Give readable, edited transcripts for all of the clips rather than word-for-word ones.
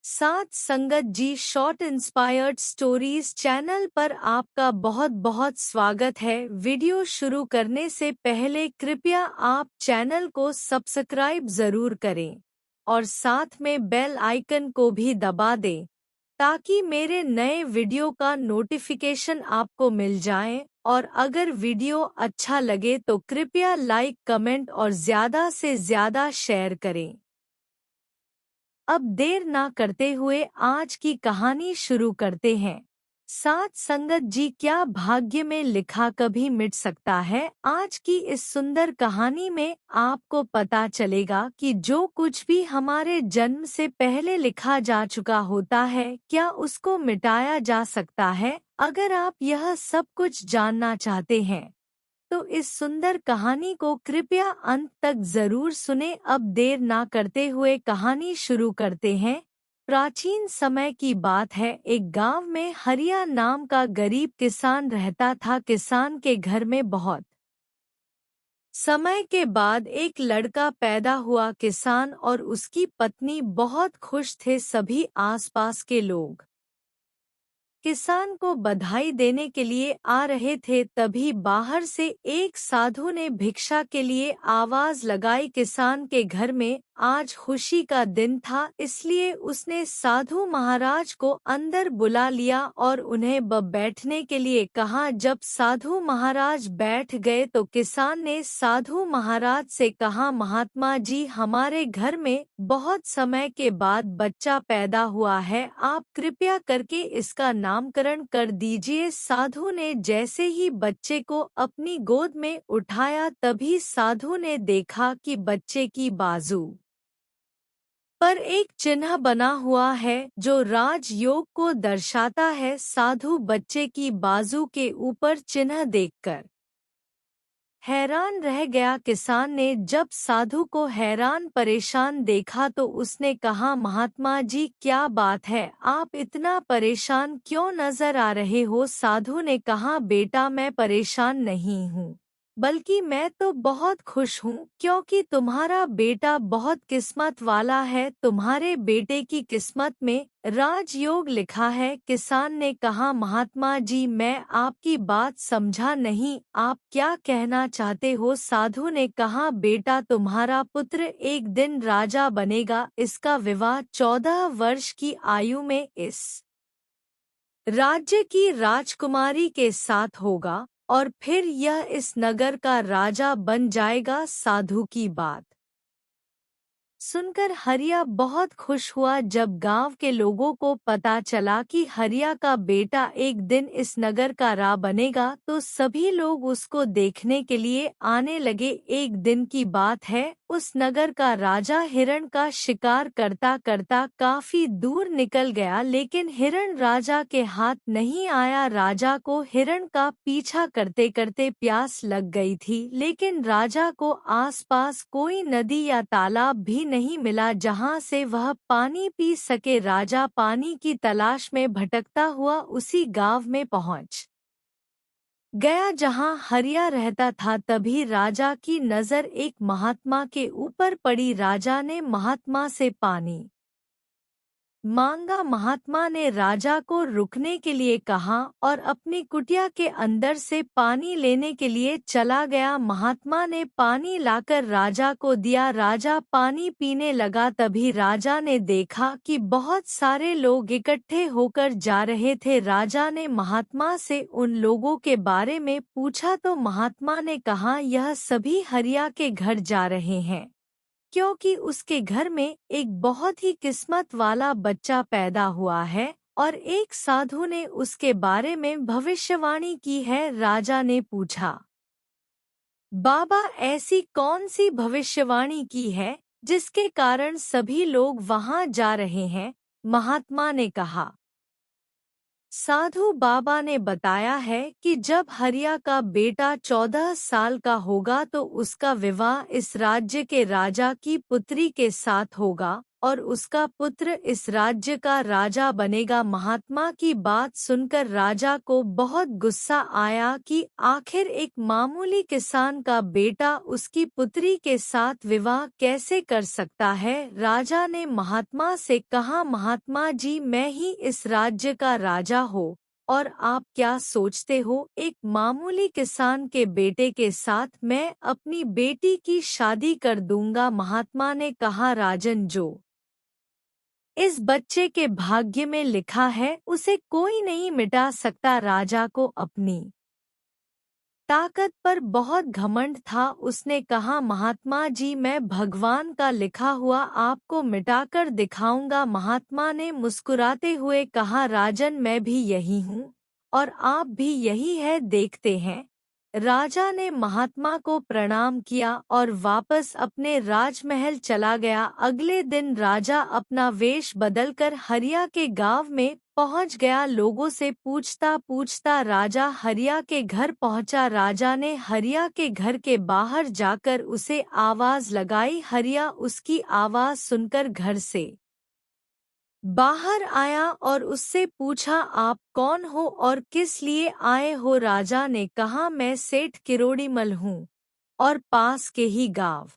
साथ संगत जी short inspired stories channel पर आपका बहुत बहुत स्वागत है। वीडियो शुरू करने से पहले कृपया आप चैनल को सब्सक्राइब जरूर करें और साथ में बेल आइकन को भी दबा दें ताकि मेरे नए वीडियो का नोटिफिकेशन आपको मिल जाए। और अगर वीडियो अच्छा लगे तो कृपया लाइक कमेंट और ज़्यादा से ज़्यादा शेयर करें। अब देर ना करते हुए आज की कहानी शुरू करते हैं। साथ संगत जी, क्या भाग्य में लिखा कभी मिट सकता है? आज की इस सुंदर कहानी में आपको पता चलेगा कि जो कुछ भी हमारे जन्म से पहले लिखा जा चुका होता है, क्या उसको मिटाया जा सकता है? अगर आप यह सब कुछ जानना चाहते हैं तो इस सुंदर कहानी को कृपया अंत तक जरूर सुने। अब देर ना करते हुए कहानी शुरू करते हैं। प्राचीन समय की बात है। एक गांव में हरिया नाम का गरीब किसान रहता था। किसान के घर में बहुत समय के बाद एक लड़का पैदा हुआ। किसान और उसकी पत्नी बहुत खुश थे। सभी आसपास के लोग किसान को बधाई देने के लिए आ रहे थे। तभी बाहर से एक साधु ने भिक्षा के लिए आवाज लगाई। किसान के घर में आज खुशी का दिन था, इसलिए उसने साधु महाराज को अंदर बुला लिया और उन्हें बैठने के लिए कहा। जब साधु महाराज बैठ गए तो किसान ने साधु महाराज से कहा, महात्मा जी, हमारे घर में बहुत समय के बाद बच्चा पैदा हुआ है, आप कृपया करके इसका नामकरण कर दीजिए। साधु ने जैसे ही बच्चे को अपनी गोद में उठाया तभी साधु ने देखा कि बच्चे की बाजू पर एक चिन्ह बना हुआ है जो राजयोग को दर्शाता है। साधु बच्चे की बाजू के ऊपर चिन्ह देखकर हैरान रह गया। किसान ने जब साधु को हैरान परेशान देखा तो उसने कहा, महात्मा जी, क्या बात है, आप इतना परेशान क्यों नजर आ रहे हो? साधु ने कहा, बेटा, मैं परेशान नहीं हूँ, बल्कि मैं तो बहुत खुश हूँ क्योंकि तुम्हारा बेटा बहुत किस्मत वाला है। तुम्हारे बेटे की किस्मत में राजयोग लिखा है। किसान ने कहा, महात्मा जी, मैं आपकी बात समझा नहीं, आप क्या कहना चाहते हो? साधु ने कहा, बेटा, तुम्हारा पुत्र एक दिन राजा बनेगा। इसका विवाह 14 वर्ष की आयु में इस राज्य की राजकुमारी के साथ होगा और फिर यह इस नगर का राजा बन जाएगा। साधु की बात सुनकर हरिया बहुत खुश हुआ। जब गांव के लोगों को पता चला कि हरिया का बेटा एक दिन इस नगर का राजा बनेगा तो सभी लोग उसको देखने के लिए आने लगे। एक दिन की बात है, उस नगर का राजा हिरण का शिकार करता करता काफी दूर निकल गया, लेकिन हिरण राजा के हाथ नहीं आया। राजा को हिरण का पीछा करते करते प्यास लग गई थी, लेकिन राजा को आसपास कोई नदी या तालाब भी नहीं मिला जहां से वह पानी पी सके। राजा पानी की तलाश में भटकता हुआ उसी गांव में पहुंच गया जहां हरिया रहता था। तभी राजा की नजर एक महात्मा के ऊपर पड़ी। राजा ने महात्मा से पानी मांगा। महात्मा ने राजा को रुकने के लिए कहा और अपनी कुटिया के अंदर से पानी लेने के लिए चला गया। महात्मा ने पानी लाकर राजा को दिया। राजा पानी पीने लगा। तभी राजा ने देखा कि बहुत सारे लोग इकट्ठे होकर जा रहे थे। राजा ने महात्मा से उन लोगों के बारे में पूछा तो महात्मा ने कहा, यह सभी हरिया के घर जा रहे हैं क्योंकि उसके घर में एक बहुत ही किस्मत वाला बच्चा पैदा हुआ है और एक साधु ने उसके बारे में भविष्यवाणी की है। राजा ने पूछा, बाबा, ऐसी कौन सी भविष्यवाणी की है जिसके कारण सभी लोग वहां जा रहे हैं? महात्मा ने कहा, साधु बाबा ने बताया है कि जब हरिया का बेटा 14 साल का होगा तो उसका विवाह इस राज्य के राजा की पुत्री के साथ होगा और उसका पुत्र इस राज्य का राजा बनेगा। महात्मा की बात सुनकर राजा को बहुत गुस्सा आया कि आखिर एक मामूली किसान का बेटा उसकी पुत्री के साथ विवाह कैसे कर सकता है। राजा ने महात्मा से कहा, महात्मा जी, मैं ही इस राज्य का राजा हूँ और आप क्या सोचते हो, एक मामूली किसान के बेटे के साथ मैं अपनी बेटी की शादी कर दूंगा। महात्मा ने कहा, राजन, जो इस बच्चे के भाग्य में लिखा है उसे कोई नहीं मिटा सकता। राजा को अपनी ताकत पर बहुत घमंड था। उसने कहा, महात्मा जी, मैं भगवान का लिखा हुआ आपको मिटाकर दिखाऊंगा। महात्मा ने मुस्कुराते हुए कहा, राजन, मैं भी यही हूँ और आप भी यही है, देखते हैं। राजा ने महात्मा को प्रणाम किया और वापस अपने राजमहल चला गया। अगले दिन राजा अपना वेश बदलकर हरिया के गांव में पहुंच गया। लोगों से पूछता पूछता राजा हरिया के घर पहुंचा। राजा ने हरिया के घर के बाहर जाकर उसे आवाज लगाई। हरिया उसकी आवाज सुनकर घर से बाहर आया और उससे पूछा, आप कौन हो और किस लिए आए हो। राजा ने कहा, मैं सेठ किरोड़ीमल हूँ और पास के ही गांव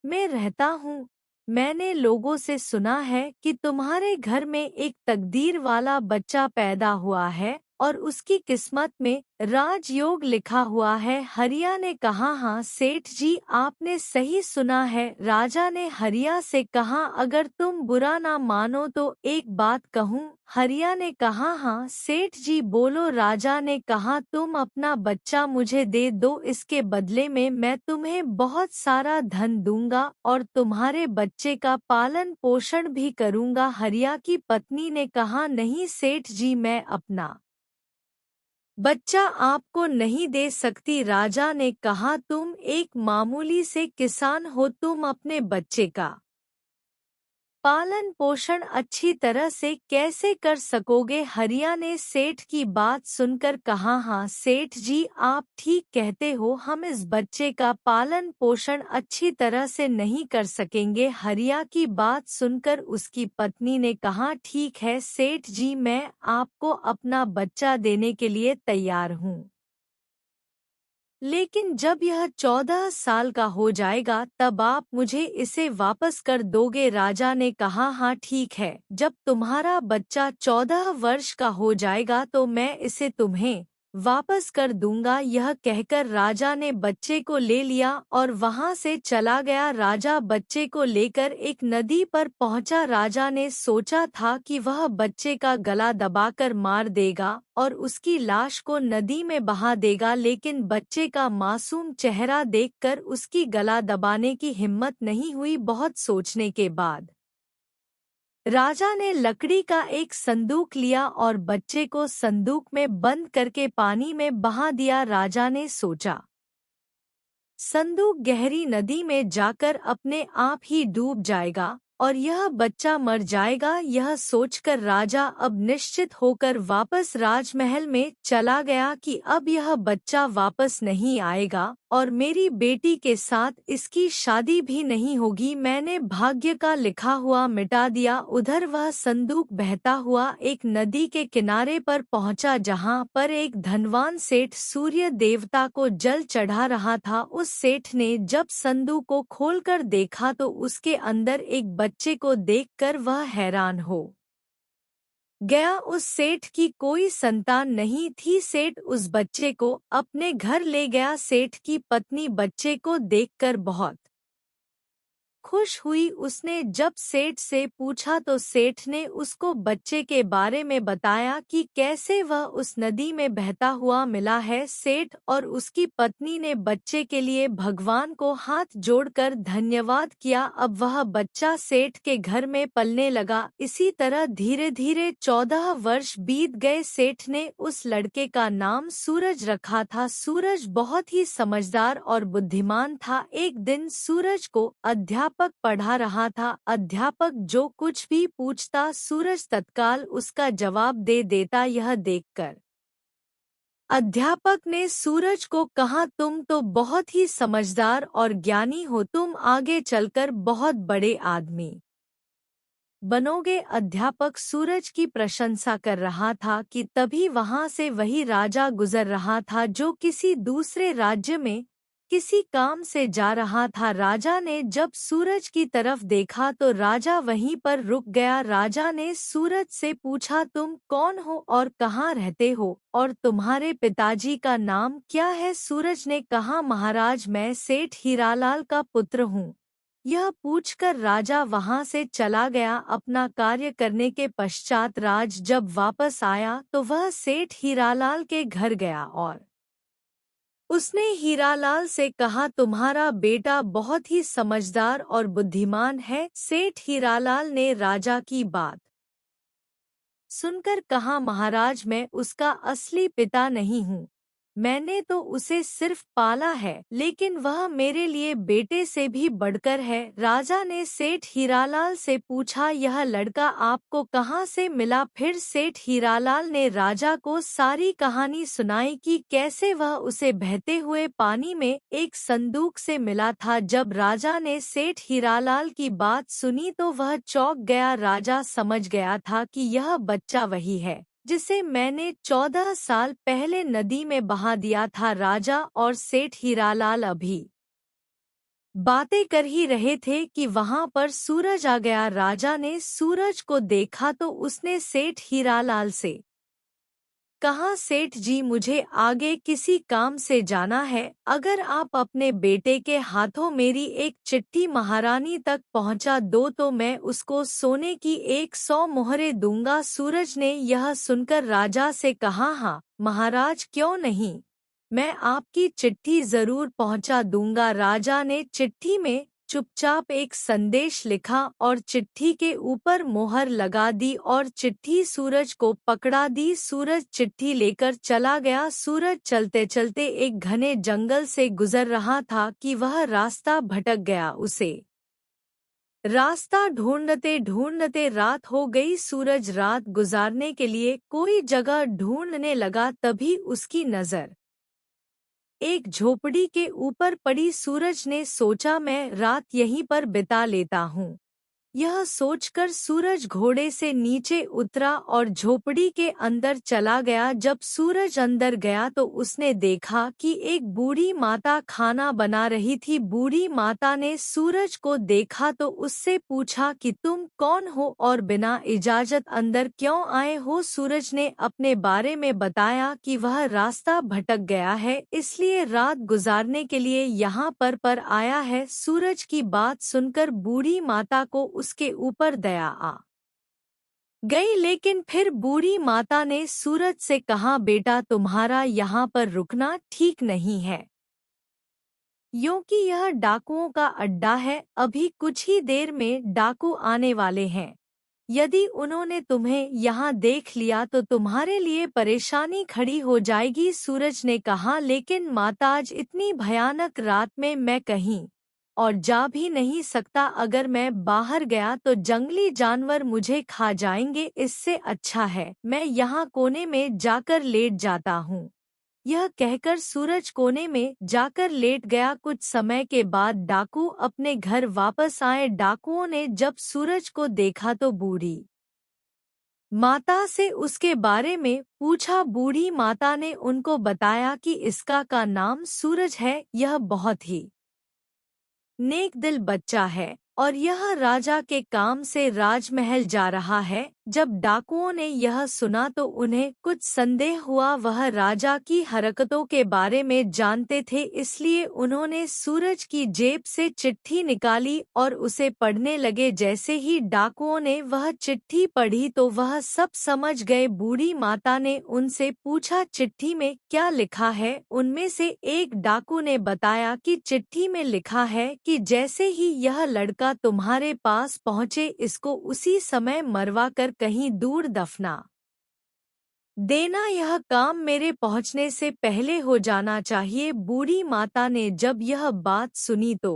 में रहता हूँ। मैंने लोगों से सुना है कि तुम्हारे घर में एक तकदीर वाला बच्चा पैदा हुआ है और उसकी किस्मत में राजयोग लिखा हुआ है। हरिया ने कहा, हाँ सेठ जी, आपने सही सुना है। राजा ने हरिया से कहा, अगर तुम बुरा ना मानो तो एक बात कहूँ। हरिया ने कहा, हाँ सेठ जी, बोलो। राजा ने कहा, तुम अपना बच्चा मुझे दे दो, इसके बदले में मैं तुम्हें बहुत सारा धन दूंगा और तुम्हारे बच्चे का पालन पोषण भी करूंगा। हरिया की पत्नी ने कहा, नहीं सेठ जी, मैं अपना बच्चा आपको नहीं दे सकती। राजा ने कहा, तुम एक मामूली से किसान हो, तुम अपने बच्चे का पालन पोषण अच्छी तरह से कैसे कर सकोगे। हरिया ने सेठ की बात सुनकर कहा, हाँ सेठ जी, आप ठीक कहते हो, हम इस बच्चे का पालन पोषण अच्छी तरह से नहीं कर सकेंगे। हरिया की बात सुनकर उसकी पत्नी ने कहा, ठीक है सेठ जी, मैं आपको अपना बच्चा देने के लिए तैयार हूँ, लेकिन जब यह 14 साल का हो जाएगा तब आप मुझे इसे वापस कर दोगे। राजा ने कहा, हाँ ठीक है, जब तुम्हारा बच्चा 14 वर्ष का हो जाएगा तो मैं इसे तुम्हें वापस कर दूंगा। यह कहकर राजा ने बच्चे को ले लिया और वहां से चला गया। राजा बच्चे को लेकर एक नदी पर पहुंचा। राजा ने सोचा था कि वह बच्चे का गला दबाकर मार देगा और उसकी लाश को नदी में बहा देगा, लेकिन बच्चे का मासूम चेहरा देखकर उसकी गला दबाने की हिम्मत नहीं हुई। बहुत सोचने के बाद राजा ने लकड़ी का एक संदूक लिया और बच्चे को संदूक में बंद करके पानी में बहा दिया। राजा ने सोचा, संदूक गहरी नदी में जाकर अपने आप ही डूब जाएगा और यह बच्चा मर जाएगा। यह सोचकर राजा अब निश्चित होकर वापस राजमहल में चला गया कि अब यह बच्चा वापस नहीं आएगा और मेरी बेटी के साथ इसकी शादी भी नहीं होगी। मैंने भाग्य का लिखा हुआ मिटा दिया। उधर वह संदूक बहता हुआ एक नदी के किनारे पर पहुंचा, जहां पर एक धनवान सेठ सूर्य देवता को जल चढ़ा रहा था। उस सेठ ने जब संदूक को खोलकर देखा तो उसके अंदर एक बच्चे को देखकर वह हैरान हो गया। उस सेठ की कोई संतान नहीं थी। सेठ उस बच्चे को अपने घर ले गया। सेठ की पत्नी बच्चे को देखकर बहुत खुश हुई। उसने जब सेठ से पूछा तो सेठ ने उसको बच्चे के बारे में बताया कि कैसे वह उस नदी में बहता हुआ मिला है। सेठ और उसकी पत्नी ने बच्चे के लिए भगवान को हाथ जोड़कर धन्यवाद किया। अब वह बच्चा सेठ के घर में पलने लगा। इसी तरह धीरे धीरे 14 वर्ष बीत गए। सेठ ने उस लड़के का नाम सूरज रखा था। सूरज बहुत ही समझदार और बुद्धिमान था। एक दिन सूरज को अध्यापक पढ़ा रहा था। अध्यापक जो कुछ भी पूछता सूरज तत्काल उसका जवाब दे देता। यह देखकर अध्यापक ने सूरज को कहा, तुम तो बहुत ही समझदार और ज्ञानी हो, तुम आगे चलकर बहुत बड़े आदमी बनोगे। अध्यापक सूरज की प्रशंसा कर रहा था कि तभी वहां से वही राजा गुजर रहा था जो किसी दूसरे राज्य में किसी काम से जा रहा था। राजा ने जब सूरज की तरफ देखा तो राजा वहीं पर रुक गया। राजा ने सूरज से पूछा, तुम कौन हो और कहाँ रहते हो और तुम्हारे पिताजी का नाम क्या है? सूरज ने कहा, महाराज, मैं सेठ हीरालाल का पुत्र हूँ। यह पूछकर राजा वहां से चला गया। अपना कार्य करने के पश्चात राज जब वापस आया तो वह सेठ हीरालाल के घर गया और उसने हीरालाल से कहा, तुम्हारा बेटा बहुत ही समझदार और बुद्धिमान है। सेठ हीरालाल ने राजा की बात सुनकर कहा, महाराज, मैं उसका असली पिता नहीं हूँ। मैंने तो उसे सिर्फ पाला है, लेकिन वह मेरे लिए बेटे से भी बढ़कर है। राजा ने सेठ हीरालाल से पूछा, यह लड़का आपको कहाँ से मिला? फिर सेठ हीरालाल ने राजा को सारी कहानी सुनाई कि कैसे वह उसे बहते हुए पानी में एक संदूक से मिला था। जब राजा ने सेठ हीरालाल की बात सुनी तो वह चौंक गया। राजा समझ गया था कि यह बच्चा वही है जिसे मैंने 14 साल पहले नदी में बहा दिया था। राजा और सेठ हीरालाल अभी बातें कर ही रहे थे कि वहां पर सूरज आ गया। राजा ने सूरज को देखा तो उसने सेठ हीरालाल से कहा, सेठ जी, मुझे आगे किसी काम से जाना है। अगर आप अपने बेटे के हाथों मेरी एक चिट्ठी महारानी तक पहुंचा दो तो मैं उसको सोने की 100 मोहरें दूंगा। सूरज ने यह सुनकर राजा से कहा, हाँ महाराज, क्यों नहीं, मैं आपकी चिट्ठी जरूर पहुंचा दूंगा। राजा ने चिट्ठी में चुपचाप एक संदेश लिखा और चिट्ठी के ऊपर मोहर लगा दी और चिट्ठी सूरज को पकड़ा दी। सूरज चिट्ठी लेकर चला गया। सूरज चलते चलते एक घने जंगल से गुजर रहा था कि वह रास्ता भटक गया। उसे रास्ता ढूंढते ढूंढते रात हो गई। सूरज रात गुजारने के लिए कोई जगह ढूंढने लगा। तभी उसकी नजर एक झोपड़ी के ऊपर पड़ी। सूरज ने सोचा, मैं रात यहीं पर बिता लेता हूँ। यह सोचकर सूरज घोड़े से नीचे उतरा और झोपड़ी के अंदर चला गया। जब सूरज अंदर गया तो उसने देखा कि एक बूढ़ी माता खाना बना रही थी। बूढ़ी माता ने सूरज को देखा तो उससे पूछा कि तुम कौन हो और बिना इजाजत अंदर क्यों आए हो? सूरज ने अपने बारे में बताया कि वह रास्ता भटक गया है, इसलिए रात गुजारने के लिए यहाँ पर आया है। सूरज की बात सुनकर बूढ़ी माता को उसके ऊपर दया आ गई, लेकिन फिर बूढ़ी माता ने सूरज से कहा, बेटा, तुम्हारा यहाँ पर रुकना ठीक नहीं है, क्योंकि यह डाकुओं का अड्डा है। अभी कुछ ही देर में डाकू आने वाले हैं। यदि उन्होंने तुम्हें यहाँ देख लिया तो तुम्हारे लिए परेशानी खड़ी हो जाएगी। सूरज ने कहा, लेकिन माता, आज इतनी भयानक रात में मैं कहीं और जा भी नहीं सकता। अगर मैं बाहर गया तो जंगली जानवर मुझे खा जाएंगे। इससे अच्छा है मैं यहाँ कोने में जाकर लेट जाता हूँ। यह कहकर सूरज कोने में जाकर लेट गया। कुछ समय के बाद डाकू अपने घर वापस आए। डाकुओं ने जब सूरज को देखा तो बूढ़ी माता से उसके बारे में पूछा। बूढ़ी माता ने उनको बताया कि इसका का नाम सूरज है। यह बहुत ही नेक दिल बच्चा है और यह राजा के काम से राजमहल जा रहा है। जब डाकुओं ने यह सुना तो उन्हें कुछ संदेह हुआ। वह राजा की हरकतों के बारे में जानते थे, इसलिए उन्होंने सूरज की जेब से चिट्ठी निकाली और उसे पढ़ने लगे। जैसे ही डाकुओं ने वह चिट्ठी पढ़ी तो वह सब समझ गए। बूढ़ी माता ने उनसे पूछा, चिट्ठी में क्या लिखा है? उनमें से एक डाकू ने बताया कि चिट्ठी में लिखा है कि जैसे ही यह लड़का तुम्हारे पास पहुँचे, इसको उसी समय मरवा कर कहीं दूर दफना देना। यह काम मेरे पहुँचने से पहले हो जाना चाहिए। बूढ़ी माता ने जब यह बात सुनी तो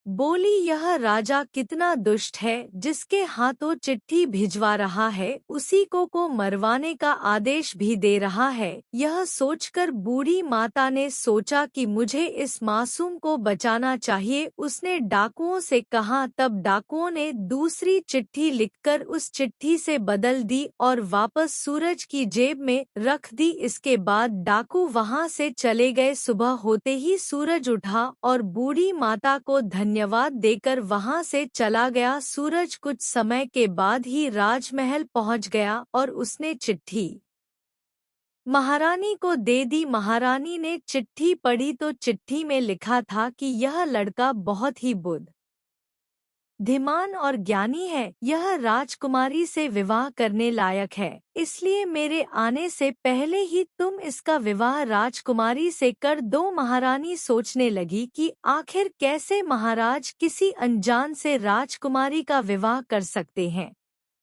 बोली, यह राजा कितना दुष्ट है, जिसके हाथों चिट्ठी भिजवा रहा है उसी को मरवाने का आदेश भी दे रहा है। यह सोचकर बूढ़ी माता ने सोचा कि मुझे इस मासूम को बचाना चाहिए। उसने डाकुओं से कहा, तब डाकुओं ने दूसरी चिट्ठी लिखकर उस चिट्ठी से बदल दी और वापस सूरज की जेब में रख दी। इसके बाद डाकू वहां से चले गए। सुबह होते ही सूरज उठा और बूढ़ी माता को धन्यवाद देकर वहां से चला गया। सूरज कुछ समय के बाद ही राजमहल पहुंच गया और उसने चिट्ठी महारानी को दे दी। महारानी ने चिट्ठी पढ़ी तो चिट्ठी में लिखा था कि यह लड़का बहुत ही बुद्धिमान और ज्ञानी है। यह राजकुमारी से विवाह करने लायक है, इसलिए मेरे आने से पहले ही तुम इसका विवाह राजकुमारी से कर दो। महारानी सोचने लगी कि आखिर कैसे महाराज किसी अनजान से राजकुमारी का विवाह कर सकते हैं।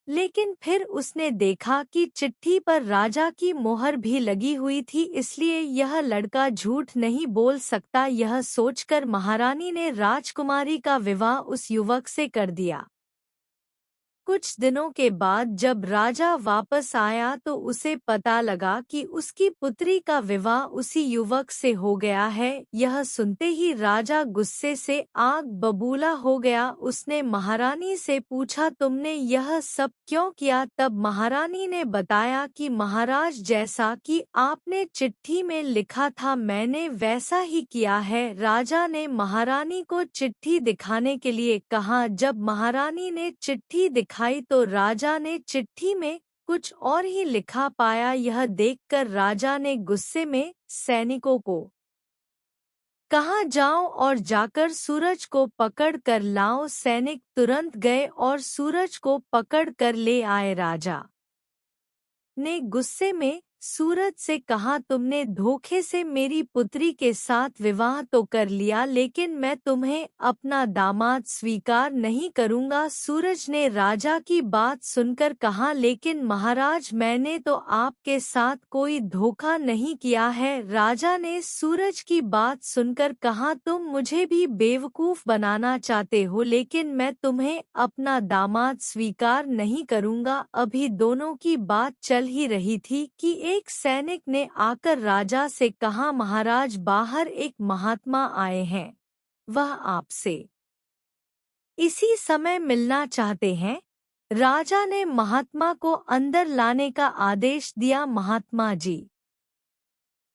लेकिन फिर उसने देखा कि चिट्ठी पर राजा की मोहर भी लगी हुई थी, इसलिए यह लड़का झूठ नहीं बोल सकता। यह सोचकर महारानी ने राजकुमारी का विवाह उस युवक से कर दिया। कुछ दिनों के बाद जब राजा वापस आया तो उसे पता लगा कि उसकी पुत्री का विवाह उसी युवक से हो गया है। यह सुनते ही राजा गुस्से से आग बबूला हो गया। उसने महारानी से पूछा, तुमने यह सब क्यों किया? तब महारानी ने बताया कि महाराज, जैसा कि आपने चिट्ठी में लिखा था मैंने वैसा ही किया है। राजा ने महारानी को चिट्ठी दिखाने के लिए कहा। जब महारानी ने चिट्ठी दिखाई तो राजा ने चिट्ठी में कुछ और ही लिखा पाया। यह देखकर राजा ने गुस्से में सैनिकों को कहा, जाओ और जाकर सूरज को पकड़ कर लाओ। सैनिक तुरंत गए और सूरज को पकड़ कर ले आए। राजा ने गुस्से में सूरज से कहा, तुमने धोखे से मेरी पुत्री के साथ विवाह तो कर लिया, लेकिन मैं तुम्हें अपना दामाद स्वीकार नहीं करूंगा। सूरज ने राजा की बात सुनकर कहा, लेकिन महाराज, मैंने तो आपके साथ कोई धोखा नहीं किया है। राजा ने सूरज की बात सुनकर कहा, तुम मुझे भी बेवकूफ बनाना चाहते हो, लेकिन मैं तुम्हें अपना दामाद स्वीकार नहीं करूंगा। अभी दोनों की बात चल ही रही थी कि एक सैनिक ने आकर राजा से कहा, महाराज, बाहर एक महात्मा आए हैं, वह आपसे इसी समय मिलना चाहते हैं। राजा ने महात्मा को अंदर लाने का आदेश दिया। महात्मा जी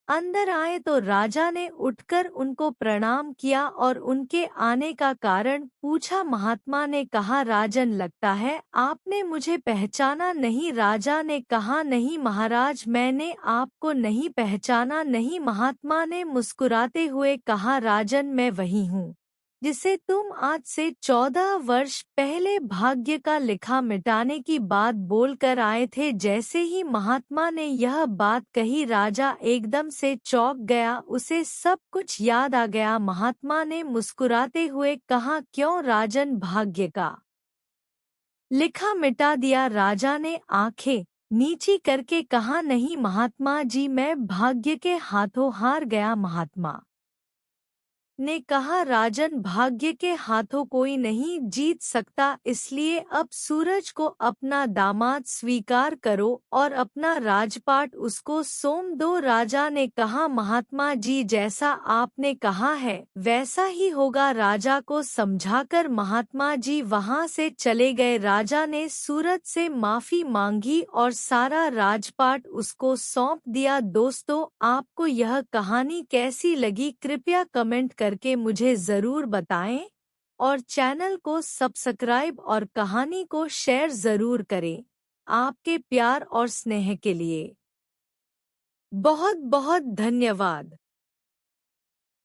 अंदर आए तो राजा ने उठकर उनको प्रणाम किया और उनके आने का कारण पूछा। महात्मा ने कहा, राजन, लगता है आपने मुझे पहचाना नहीं। राजा ने कहा, नहीं महाराज, मैंने आपको नहीं पहचाना। नहीं। महात्मा ने मुस्कुराते हुए कहा, राजन, मैं वही हूँ जिसे तुम आज से 14 वर्ष पहले भाग्य का लिखा मिटाने की बात बोलकर आए थे। जैसे ही महात्मा ने यह बात कही राजा एकदम से चौंक गया, उसे सब कुछ याद आ गया। महात्मा ने मुस्कुराते हुए कहा, क्यों राजन, भाग्य का लिखा मिटा दिया? राजा ने आंखें नीची करके कहा, नहीं महात्मा जी, मैं भाग्य के हाथों हार गया। महात्मा ने कहा, राजन, भाग्य के हाथों कोई नहीं जीत सकता, इसलिए अब सूरज को अपना दामाद स्वीकार करो और अपना राजपाट उसको सौंप दो। राजा ने कहा, महात्मा जी, जैसा आपने कहा है वैसा ही होगा। राजा को समझाकर महात्मा जी वहां से चले गए। राजा ने सूरज से माफी मांगी और सारा राजपाट उसको सौंप दिया। दोस्तों, आपको यह कहानी कैसी लगी कृपया कमेंट करके मुझे जरूर बताएं और चैनल को सब्सक्राइब और कहानी को शेयर जरूर करें। आपके प्यार और स्नेह के लिए बहुत बहुत धन्यवाद।